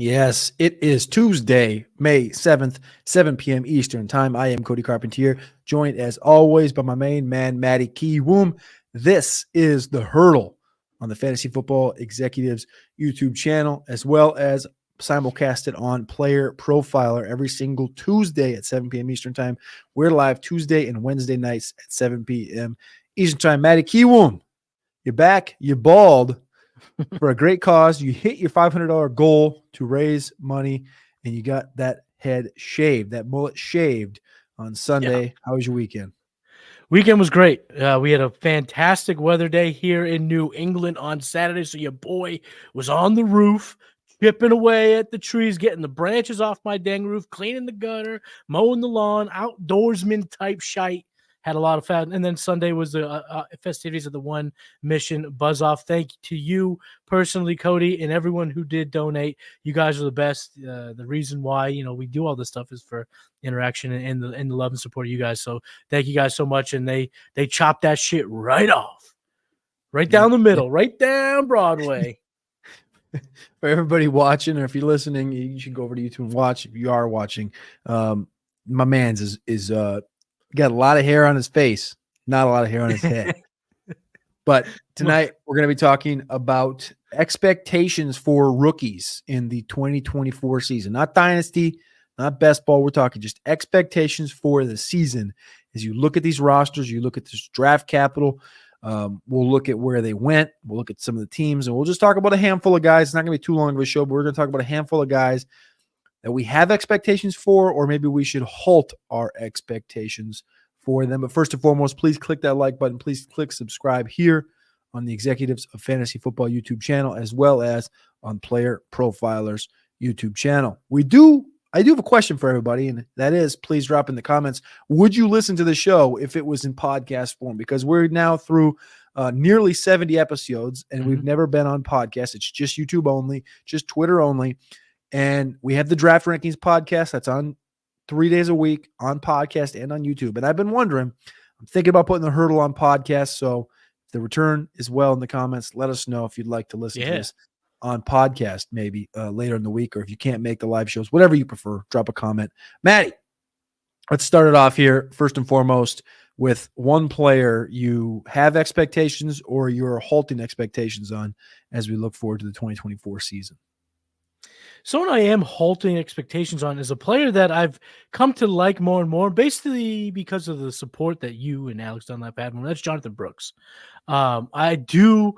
Yes, it is Tuesday, May 7th, 7 p.m. Eastern Time. I am Cody Carpentier, joined as always by my main man, Matty Kiwoom. This is the Hurdle on the Fantasy Football Executives YouTube channel, as well as simulcasted on Player Profiler every single Tuesday at 7 p.m. Eastern Time. We're live Tuesday and Wednesday nights at 7 p.m. Eastern Time. Matty Kiwoom, you're back, you're bald. For a great cause. You hit your $500 goal to raise money, and you got that head shaved, that mullet shaved on Sunday. Yeah. How was your weekend? Weekend was great. We had a fantastic weather day here in New England on Saturday, so your boy was on the roof, chipping away at the trees, getting the branches off my dang roof, cleaning the gutter, mowing the lawn, outdoorsman type shite. Had a lot of fun. And then Sunday was the festivities of the One Mission Buzz Off. Thank you to you personally, Cody, and everyone who did donate. You guys are the best. The reason why, we do all this stuff is for interaction and the love and support of you guys. So thank you guys so much. And they chopped that shit right off, right down the middle, right down Broadway. For everybody watching, or if you're listening, you should go over to YouTube and watch. If you are watching, my man's is got a lot of hair on his face, not a lot of hair on his head. But tonight we're going to be talking about expectations for rookies in the 2024 season. Not dynasty, not best ball. We're talking just expectations for the season. As you look at these rosters, you look at this draft capital. We'll look at where they went. We'll look at some of the teams, and we'll just talk about a handful of guys. It's not going to be too long of a show, but we're going to talk about a handful of guys that we have expectations for, or maybe we should halt our expectations for them. But first and foremost, please click that like button. Please click subscribe here on the Executives of Fantasy Football YouTube channel, as well as on Player Profilers YouTube channel. I do have a question for everybody, and that is, please drop in the comments, would you listen to the show if it was in podcast form? Because we're now through nearly 70 episodes, and we've never been on podcast. It's just YouTube only, just Twitter only. And we have the Draft Rankings podcast that's on 3 days a week on podcast and on YouTube. And I've been wondering, I'm thinking about putting the Hurdle on podcast. So if the return is well in the comments, let us know if you'd like to listen to this on podcast maybe later in the week, or if you can't make the live shows, whatever you prefer, drop a comment. Matty, let's start it off here first and foremost with one player you have expectations or you're halting expectations on as we look forward to the 2024 season. Someone I am halting expectations on is a player that I've come to like more and more, basically because of the support that you and Alex Dunlap had. That's Jonathan Brooks. I do,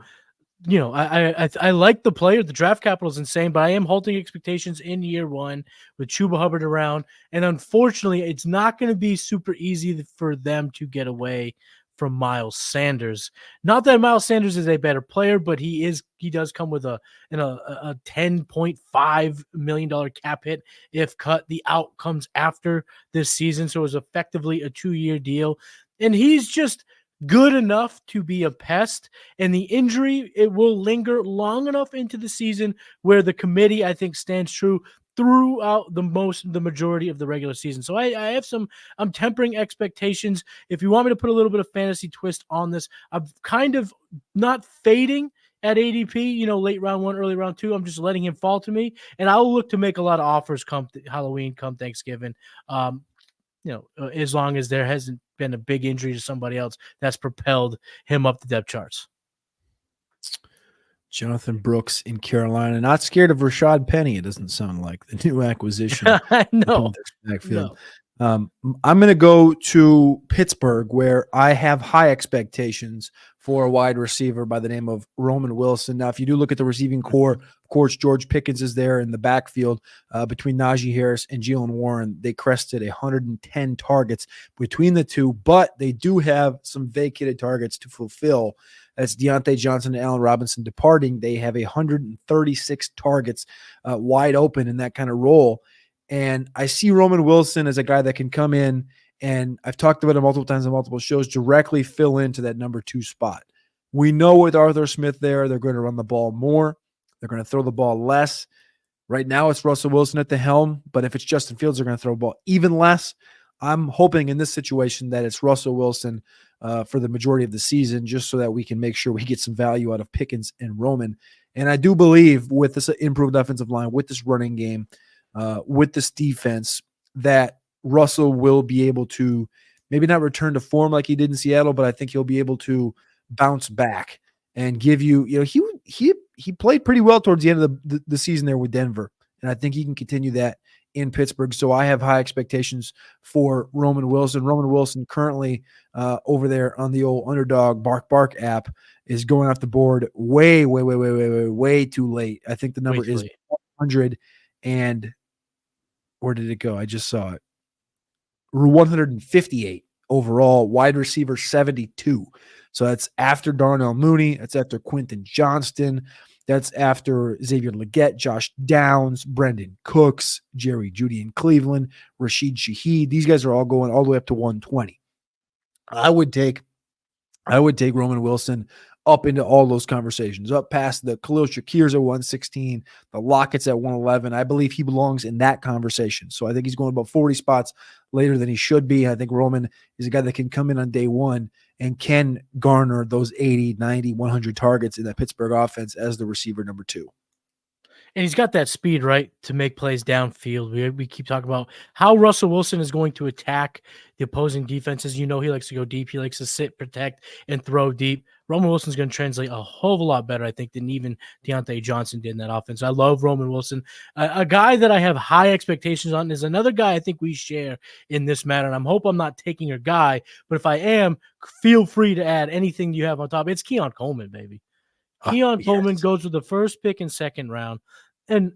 I like the player. The draft capital is insane, but I am halting expectations in year one with Chuba Hubbard around. And unfortunately, it's not going to be super easy for them to get away from Miles Sanders. Not that Miles Sanders is a better player, but he does come with a $10.5 million cap hit if cut. The outcomes after this season, so it was effectively a 2-year deal, and he's just good enough to be a pest. And the injury, it will linger long enough into the season where the committee, I think, stands true throughout the majority of the regular season. So I'm tempering expectations. If you want me to put a little bit of fantasy twist on this, I'm kind of not fading at ADP, late round 1, early round 2. I'm just letting him fall to me, and I'll look to make a lot of offers come Halloween, come Thanksgiving. As long as there hasn't been a big injury to somebody else that's propelled him up the depth charts. Jonathan Brooks in Carolina, not scared of Rashad Penny. It doesn't sound like the new acquisition. No. I'm going to go to Pittsburgh, where I have high expectations for a wide receiver by the name of Roman Wilson. Now, if you do look at the receiving core, of course, George Pickens is there in the backfield between Najee Harris and Jaylen Warren. They crested 110 targets between the two, but they do have some vacated targets to fulfill. That's Deontay Johnson and Allen Robinson departing. They have 136 targets wide open in that kind of role. And I see Roman Wilson as a guy that can come in, and I've talked about it multiple times on multiple shows, directly fill into that number 2 spot. We know with Arthur Smith there, they're going to run the ball more. They're going to throw the ball less. Right now it's Russell Wilson at the helm, but if it's Justin Fields, they're going to throw the ball even less. I'm hoping in this situation that it's Russell Wilson for the majority of the season, just so that we can make sure we get some value out of Pickens and Roman And I do believe with this improved offensive line, with this running game, with this defense, that Russell will be able to maybe not return to form like he did in Seattle, but I think he'll be able to bounce back and give you, he played pretty well towards the end of the season there with Denver. And I think he can continue that in Pittsburgh. So I have high expectations for Roman Wilson. Roman Wilson currently over there on the old Underdog Bark app is going off the board way too late. I think the number is 100 and where did it go? I just saw it. 158 overall, wide receiver 72. So that's after Darnell Mooney. That's after Quentin Johnston. That's after Xavier Legette, Josh Downs, Brendan Cooks, Jerry Jeudy in Cleveland, Rashid Shaheed. These guys are all going all the way up to 120. I would take Roman Wilson up into all those conversations, up past the Khalil Shakir's at 116, the Lockett's at 111. I believe he belongs in that conversation. So I think he's going about 40 spots later than he should be. I think Roman is a guy that can come in on day one and can garner those 80, 90, 100 targets in that Pittsburgh offense as the receiver number 2. And he's got that speed, right, to make plays downfield. We keep talking about how Russell Wilson is going to attack the opposing defenses. He likes to go deep. He likes to sit, protect, and throw deep. Roman Wilson's going to translate a whole lot better, I think, than even Deontay Johnson did in that offense. I love Roman Wilson. A guy that I have high expectations on is another guy I think we share in this matter, and I hope I'm not taking your guy, but if I am, feel free to add anything you have on top. It's Keon Coleman, baby. Keon Coleman goes with the first pick and second round. And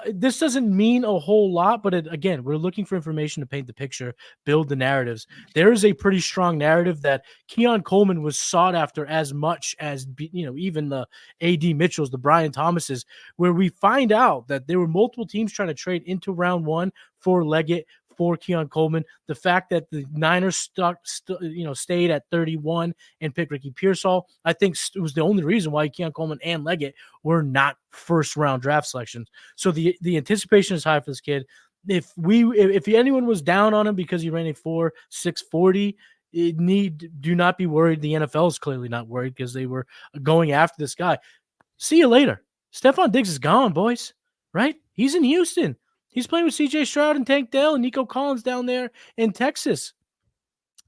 this doesn't mean a whole lot, but again, we're looking for information to paint the picture, build the narratives. There is a pretty strong narrative that Keon Coleman was sought after as much as, even the A.D. Mitchells, the Brian Thomases, where we find out that there were multiple teams trying to trade into round one for Leggett, for Keon Coleman. The fact that the Niners stayed at 31 and picked Ricky Pearsall, I think it was the only reason why Keon Coleman and Leggett were not first round draft selections. So the anticipation is high for this kid. If anyone was down on him because he ran a 4.640, do not be worried. The NFL is clearly not worried because they were going after this guy. See you later. Stephon Diggs is gone, boys. Right? He's in Houston. He's playing with C.J. Stroud and Tank Dell and Nico Collins down there in Texas.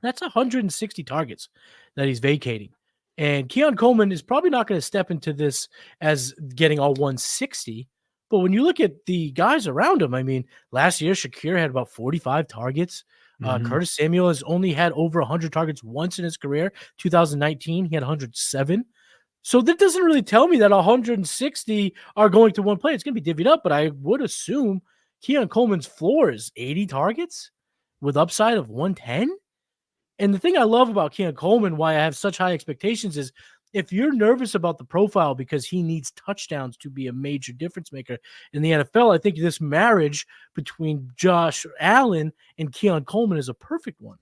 That's 160 targets that he's vacating. And Keon Coleman is probably not going to step into this as getting all 160. But when you look at the guys around him, I mean, last year, Shakir had about 45 targets. Curtis Samuel has only had over 100 targets once in his career. 2019, he had 107. So that doesn't really tell me that 160 are going to one play. It's going to be divvied up, but I would assume Keon Coleman's floor is 80 targets with upside of 110. And the thing I love about Keon Coleman, why I have such high expectations, is if you're nervous about the profile because he needs touchdowns to be a major difference maker in the NFL, I think this marriage between Josh Allen and Keon Coleman is a perfect one.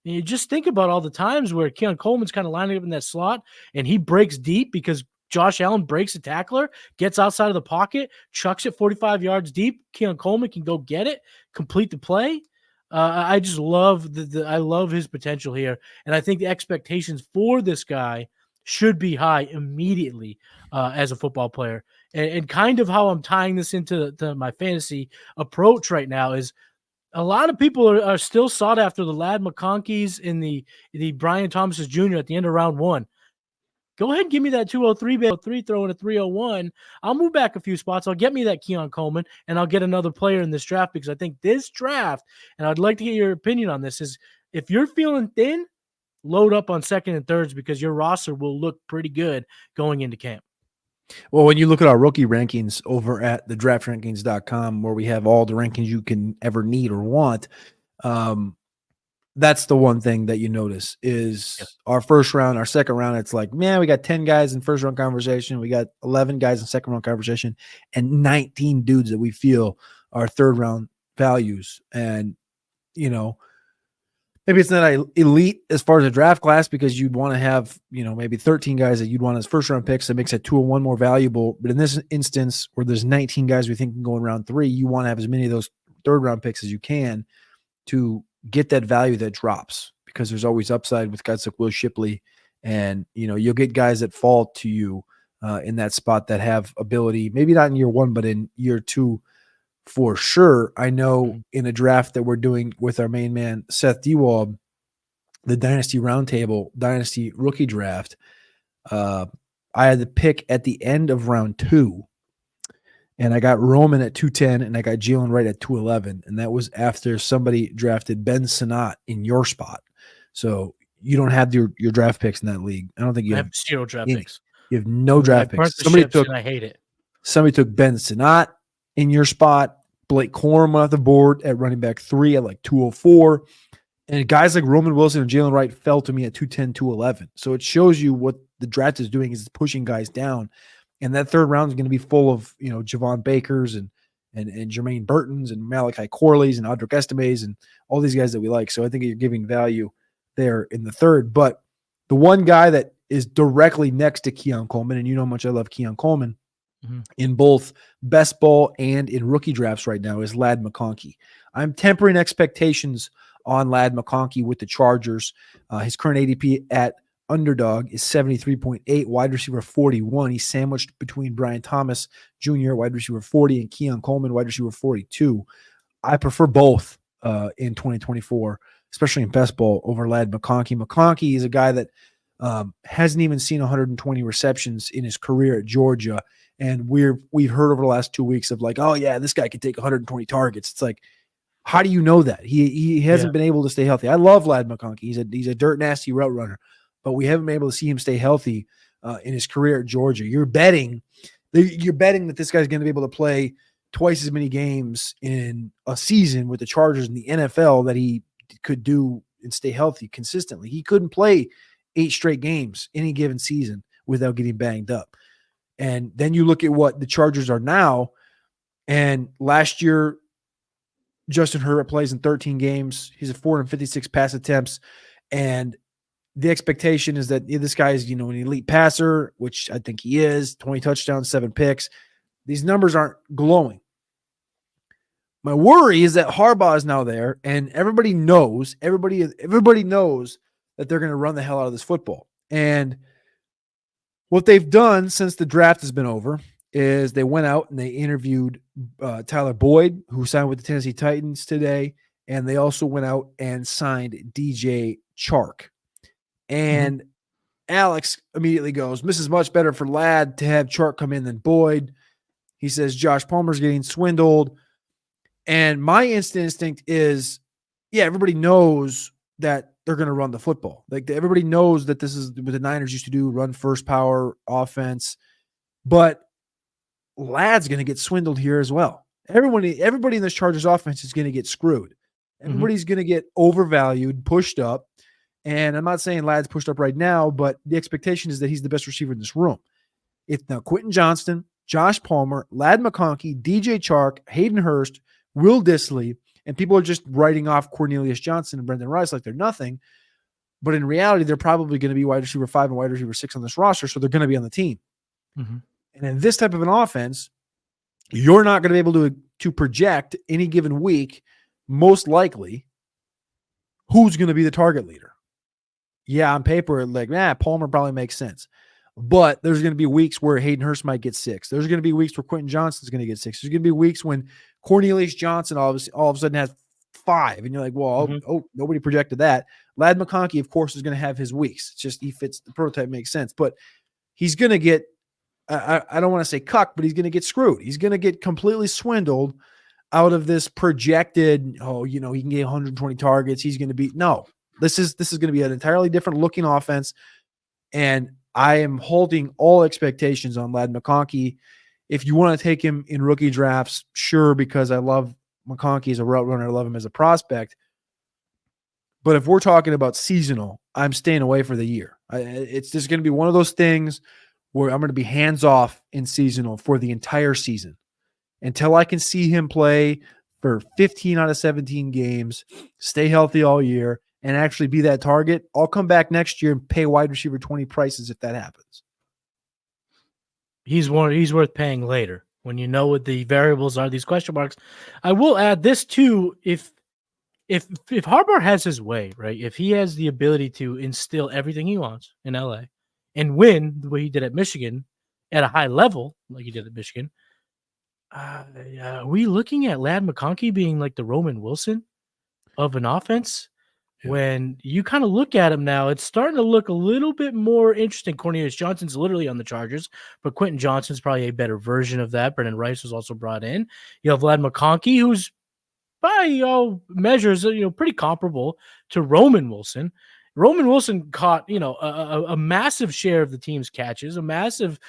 And you just think about all the times where Keon Coleman's kind of lining up in that slot and he breaks deep because Josh Allen breaks a tackler, gets outside of the pocket, chucks it 45 yards deep. Keon Coleman can go get it, complete the play. I just love I love his potential here, and I think the expectations for this guy should be high immediately as a football player. And kind of how I'm tying this into my fantasy approach right now is a lot of people are still sought after the Ladd McConkeys and the Brian Thomases Jr. at the end of round one. Go ahead and give me that 203, throw in a 301. I'll move back a few spots. I'll get me that Keon Coleman, and I'll get another player in this draft because I think this draft, and I'd like to get your opinion on this, is if you're feeling thin, load up on second and thirds because your roster will look pretty good going into camp. Well, when you look at our rookie rankings over at the draftrankings.com, where we have all the rankings you can ever need or want, that's the one thing that you notice is our first round, our second round. It's like, man, we got 10 guys in first round conversation. We got 11 guys in second round conversation and 19 dudes that we feel are third round values. And, maybe it's not elite as far as a draft class because you'd want to have, maybe 13 guys that you'd want as first round picks that makes that 201 more valuable. But in this instance where there's 19 guys we think can go in round 3, you want to have as many of those third round picks as you can to get that value that drops because there's always upside with guys like Will Shipley and, you'll get guys that fall to you in that spot that have ability, maybe not in year one, but in year two for sure. I know in a draft that we're doing with our main man, Seth Dewald, the Dynasty Roundtable, Dynasty Rookie Draft, I had the pick at the end of round 2, and I got Roman at 210, and I got Jalen Wright at 211, and that was after somebody drafted Ben Sinnott in your spot. So you don't have your draft picks in that league. I don't think you have 0 draft picks. You have no draft picks. And I hate it. Somebody took Ben Sinnott in your spot. Blake Corum went off the board at running back 3 at like 204. And guys like Roman Wilson and Jalen Wright fell to me at 210, 211. So it shows you what the draft is doing is it's pushing guys down. And that third round is going to be full of, Javon Bakers and Jermaine Burtons and Malachi Corleys and Audric Estimes and all these guys that we like. So I think you're giving value there in the third. But the one guy that is directly next to Keon Coleman, and you know how much I love Keon Coleman, in both best ball and in rookie drafts right now, is Ladd McConkey. I'm tempering expectations on Ladd McConkey with the Chargers. His current ADP at underdog is 73.8, wide receiver 41. He's sandwiched between Brian Thomas Jr., wide receiver 40, and Keon Coleman, wide receiver 42. I prefer both in 2024, especially in best ball, over Ladd McConkey. McConkey is a guy that hasn't even seen 120 receptions in his career at Georgia. And we've heard over the last 2 weeks of like, oh yeah, this guy could take 120 targets. It's like, how do you know that? He hasn't been able to stay healthy. I love Ladd McConkey. He's a dirt nasty route runner, but we haven't been able to see him stay healthy in his career at Georgia. You're betting that this guy's going to be able to play twice as many games in a season with the Chargers in the NFL that he could do and stay healthy consistently. He couldn't play 8 straight games any given season without getting banged up. And then you look at what the Chargers are now, and last year, Justin Herbert plays in 13 games. He's at 456 pass attempts, and the expectation is that this guy is, an elite passer, which I think he is. 20 touchdowns, 7 picks. These numbers aren't glowing. My worry is that Harbaugh is now there, and everybody knows that they're going to run the hell out of this football. And what they've done since the draft has been over is they went out and they interviewed Tyler Boyd, who signed with the Tennessee Titans today, and they also went out and signed DJ Chark. And Alex immediately goes, this is much better for Ladd to have Chark come in than Boyd. He says Josh Palmer's getting swindled. And my instinct is, yeah, everybody knows that they're going to run the football. Like everybody knows that this is what the Niners used to do, run first power offense. But Ladd's going to get swindled here as well. Everybody in this Chargers offense is going to get screwed. Everybody's going to get overvalued, pushed up. And I'm not saying Ladd's pushed up right now, but the expectation is that he's the best receiver in this room. It's now Quentin Johnston, Josh Palmer, Ladd McConkey, DJ Chark, Hayden Hurst, Will Dissly, and people are just writing off Cornelius Johnson and Brendan Rice like they're nothing. But in reality, they're probably going to be wide receiver 5 and wide receiver 6 on this roster, so they're going to be on the team. And in this type of an offense, you're not going to be able to project any given week, most likely, who's going to be the target leader. Yeah, on paper, Palmer probably makes sense. But there's going to be weeks where Hayden Hurst might get 6. There's going to be weeks where Quentin Johnston's going to get 6. There's going to be weeks when Cornelius Johnson all of a sudden has 5. And you're like, well, nobody projected that. Ladd McConkey, of course, is going to have his weeks. It's just he fits the prototype, makes sense. But he's going to get, I don't want to say cucked, but he's going to get screwed. He's going to get completely swindled out of this projected, he can get 120 targets. He's going to be, no. This is going to be an entirely different looking offense. And I am holding all expectations on Ladd McConkey. If you want to take him in rookie drafts, sure, because I love McConkey as a route runner. I love him as a prospect. But if we're talking about seasonal, I'm staying away for the year. It's just going to be one of those things where I'm going to be hands off in seasonal for the entire season until I can see him play for 15 out of 17 games, stay healthy all year, and actually be that target. I'll come back next year and pay wide receiver 20 prices if that happens. He's worth paying later when you know what the variables are, these question marks. I will add this too. If Harbaugh has his way, right? If he has the ability to instill everything he wants in LA and win the way he did at Michigan at a high level like he did at Michigan. Are we looking at Ladd McConkey being like the Roman Wilson of an offense? Yeah. When you kind of look at him now, it's starting to look a little bit more interesting. Cornelius Johnson's literally on the Chargers, but Quentin Johnston's probably a better version of that. Brendan Rice was also brought in. You have Ladd McConkey, who's by all measures, pretty comparable to Roman Wilson. Roman Wilson caught, a massive share of the team's catches, a massive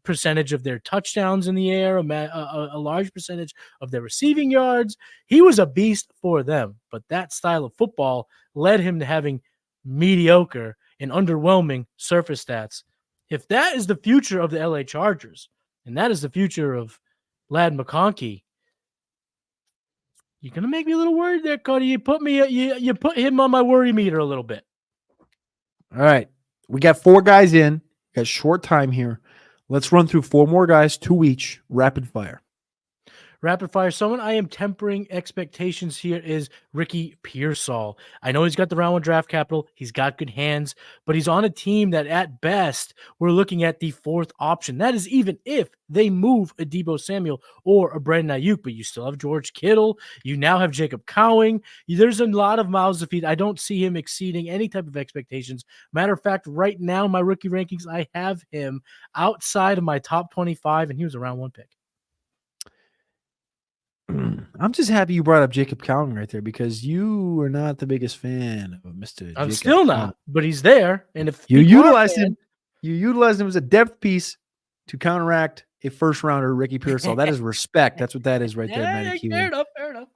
percentage of their touchdowns in the air, a large percentage of their receiving yards. He was a beast for them, but that style of football led him to having mediocre and underwhelming surface stats. If that is the future of the LA Chargers, and that is the future of Ladd McConkey, you're gonna make me a little worried there, Cody. You put him on my worry meter a little bit. All right. We got 4 guys in. Got short time here. Let's run through 4 more guys, 2 each, rapid fire. Rapid fire. Someone I am tempering expectations here is Ricky Pearsall. I know he's got the round 1 draft capital. He's got good hands, but he's on a team that at best we're looking at the 4th option. That is even if they move a Deebo Samuel or a Brandon Ayuk, but you still have George Kittle. You now have Jacob Cowing. There's a lot of mouths to feed. I don't see him exceeding any type of expectations. Matter of fact, right now, my rookie rankings, I have him outside of my top 25, and he was a round 1 pick. I'm just happy you brought up Jacob Cowing right there because you are not the biggest fan of Mr. I'm Jacob still not, Cowing. but he's there. And if You utilized him as a depth piece to counteract a first rounder, Ricky Pearsall. That is respect. That's what that is right there, Matty Kiwoom. Fair enough.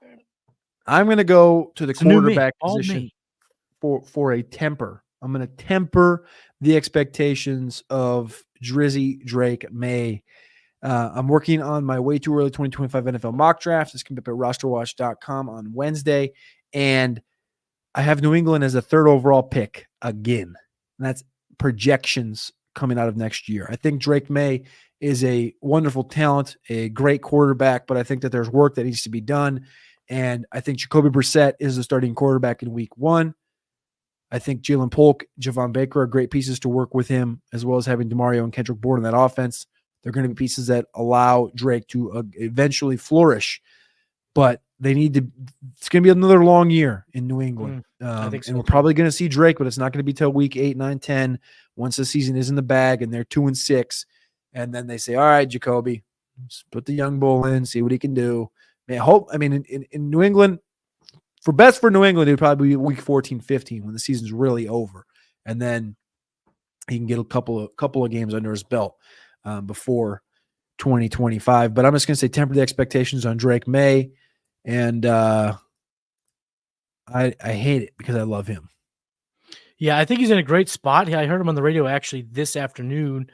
I'm going to go to the It's new me. quarterback All position me. for a temper. I'm going to temper the expectations of Drizzy Drake May. I'm working on my way too early 2025 NFL mock draft. This can be up at rosterwatch.com on Wednesday. And I have New England as a 3rd overall pick again. And that's projections coming out of next year. I think Drake May is a wonderful talent, a great quarterback, but I think that there's work that needs to be done. And I think Jacoby Brissett is the starting quarterback in week 1. I think Jalen Polk, Javon Baker are great pieces to work with him, as well as having DeMario and Kendrick Bourne in that offense. They're going to be pieces that allow Drake to eventually flourish, but they need to. It's going to be another long year in New England, I think so, and we're too. probably going to see Drake, but it's not going to be till week 8, 9, 10. Once the season is in the bag and they're 2-6, and then they say, "All right, Jacoby, let's put the young bull in, see what he can do." In New England, for New England, it would probably be week 14, 15 when the season's really over, and then he can get a couple of games under his belt. Before 2025. But I'm just going to say temper the expectations on Drake May. And I hate it because I love him. Yeah, I think he's in a great spot. I heard him on the radio actually this afternoon.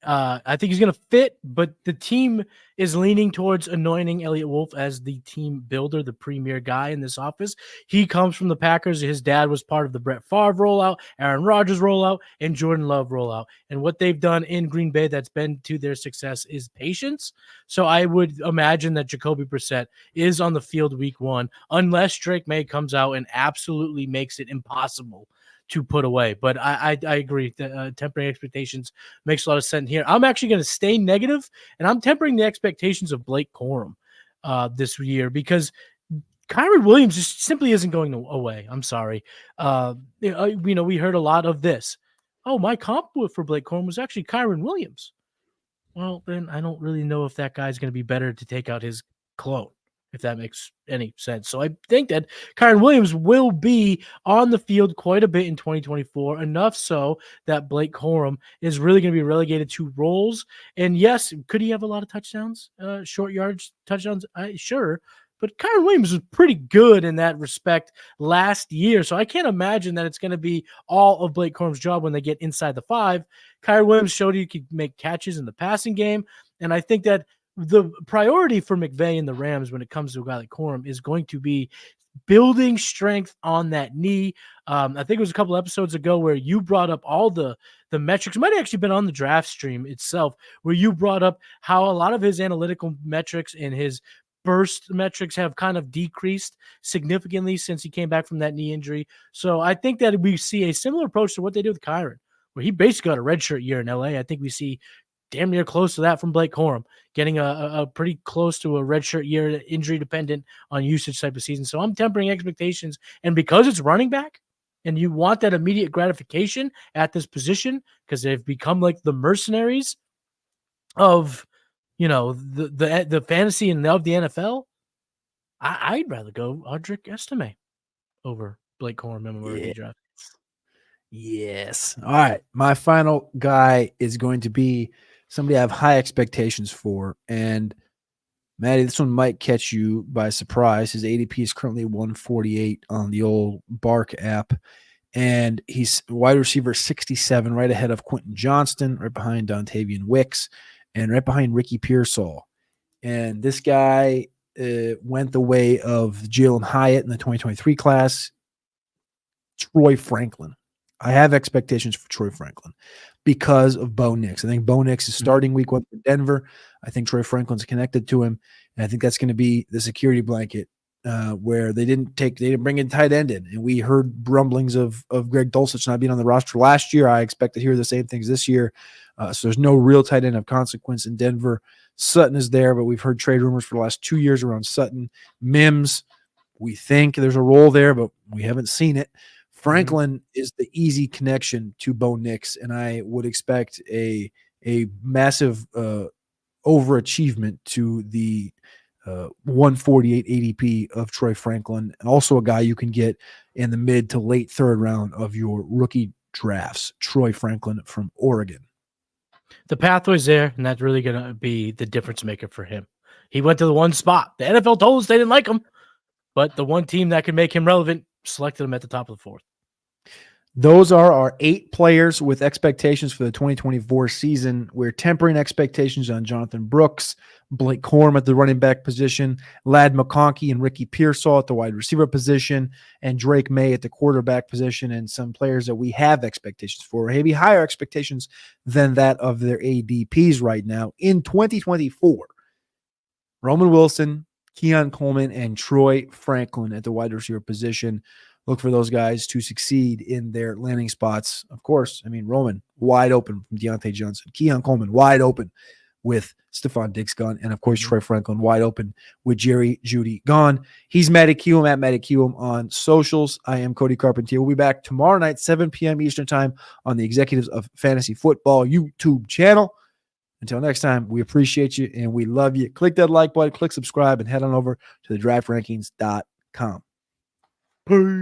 I think he's going to fit, but the team is leaning towards anointing Elliott Wolf as the team builder, the premier guy in this office. He comes from the Packers. His dad was part of the Brett Favre rollout, Aaron Rodgers rollout, and Jordan Love rollout. And what they've done in Green Bay that's been to their success is patience. So I would imagine that Jacoby Brissett is on the field week 1, unless Drake May comes out and absolutely makes it impossible to put away. But I agree that tempering expectations makes a lot of sense here. I'm actually going to stay negative, and I'm tempering the expectations of Blake Corum this year because Kyren Williams just simply isn't going away. I'm sorry. We heard a lot of this. Oh, my comp for Blake Corum was actually Kyren Williams. Well, then I don't really know if that guy's going to be better to take out his clone, if that makes any sense. So I think that Kyren Williams will be on the field quite a bit in 2024, enough so that Blake Corum is really going to be relegated to roles. And yes, could he have a lot of touchdowns, short yards touchdowns? Sure. But Kyren Williams was pretty good in that respect last year. So I can't imagine that it's going to be all of Blake Corum's job when they get inside the 5. Kyren Williams showed he could make catches in the passing game. And I think that the priority for McVay and the Rams when it comes to a guy like Corum is going to be building strength on that knee. I think it was a couple episodes ago where you brought up all the metrics. It might have actually been on the draft stream itself, where you brought up how a lot of his analytical metrics and his burst metrics have kind of decreased significantly since he came back from that knee injury. So I think that we see a similar approach to what they do with Kyren, where he basically got a redshirt year in LA. I think we see damn near close to that from Blake Corum, getting a pretty close to a redshirt year, injury dependent on usage type of season. So I'm tempering expectations. And because it's running back and you want that immediate gratification at this position, because they've become like the mercenaries of, the fantasy and of the NFL, I'd rather go Audric Estime over Blake Corum in my rookie draft. Yes. All right. My final guy is going to be somebody I have high expectations for. And Matty, this one might catch you by surprise. His ADP is currently 148 on the old Bark app. And he's wide receiver 67, right ahead of Quentin Johnston, right behind Dontavian Wicks, and right behind Ricky Pearsall. And this guy went the way of Jalen Hyatt in the 2023 class. Troy Franklin. I have expectations for Troy Franklin because of Bo Nix. I think Bo Nix is starting week 1 for Denver. I think Troy Franklin's connected to him. And I think that's going to be the security blanket where they didn't bring in tight end in. And we heard rumblings of Greg Dulcich not being on the roster last year. I expect to hear the same things this year. So there's no real tight end of consequence in Denver. Sutton is there, but we've heard trade rumors for the last 2 years around Sutton. Mims, we think there's a role there, but we haven't seen it. Franklin is the easy connection to Bo Nix, and I would expect a massive overachievement to the 148 ADP of Troy Franklin, and also a guy you can get in the mid to late third round of your rookie drafts, Troy Franklin from Oregon. The pathway's there, and that's really going to be the difference maker for him. He went to the one spot. The NFL told us they didn't like him, but the one team that could make him relevant selected him at the top of the 4th. Those are our 8 players with expectations for the 2024 season. We're tempering expectations on Jonathan Brooks, Blake Corum at the running back position, Ladd McConkey and Ricky Pearsall at the wide receiver position, and Drake May at the quarterback position, and some players that we have expectations for, maybe higher expectations than that of their ADPs right now. In 2024, Roman Wilson, Keon Coleman, and Troy Franklin at the wide receiver position. Look for those guys to succeed in their landing spots. Of course, Roman wide open from Deontay Johnson. Keon Coleman wide open with Stephon Diggs gone. And, of course, Troy Franklin wide open with Jerry Jeudy gone. He's Matty Kiwoom at Matty Kiwoom on socials. I am Cody Carpentier. We'll be back tomorrow night, 7 p.m. Eastern time on the Executives of Fantasy Football YouTube channel. Until next time, we appreciate you and we love you. Click that like button, click subscribe, and head on over to the draftrankings.com. Peace.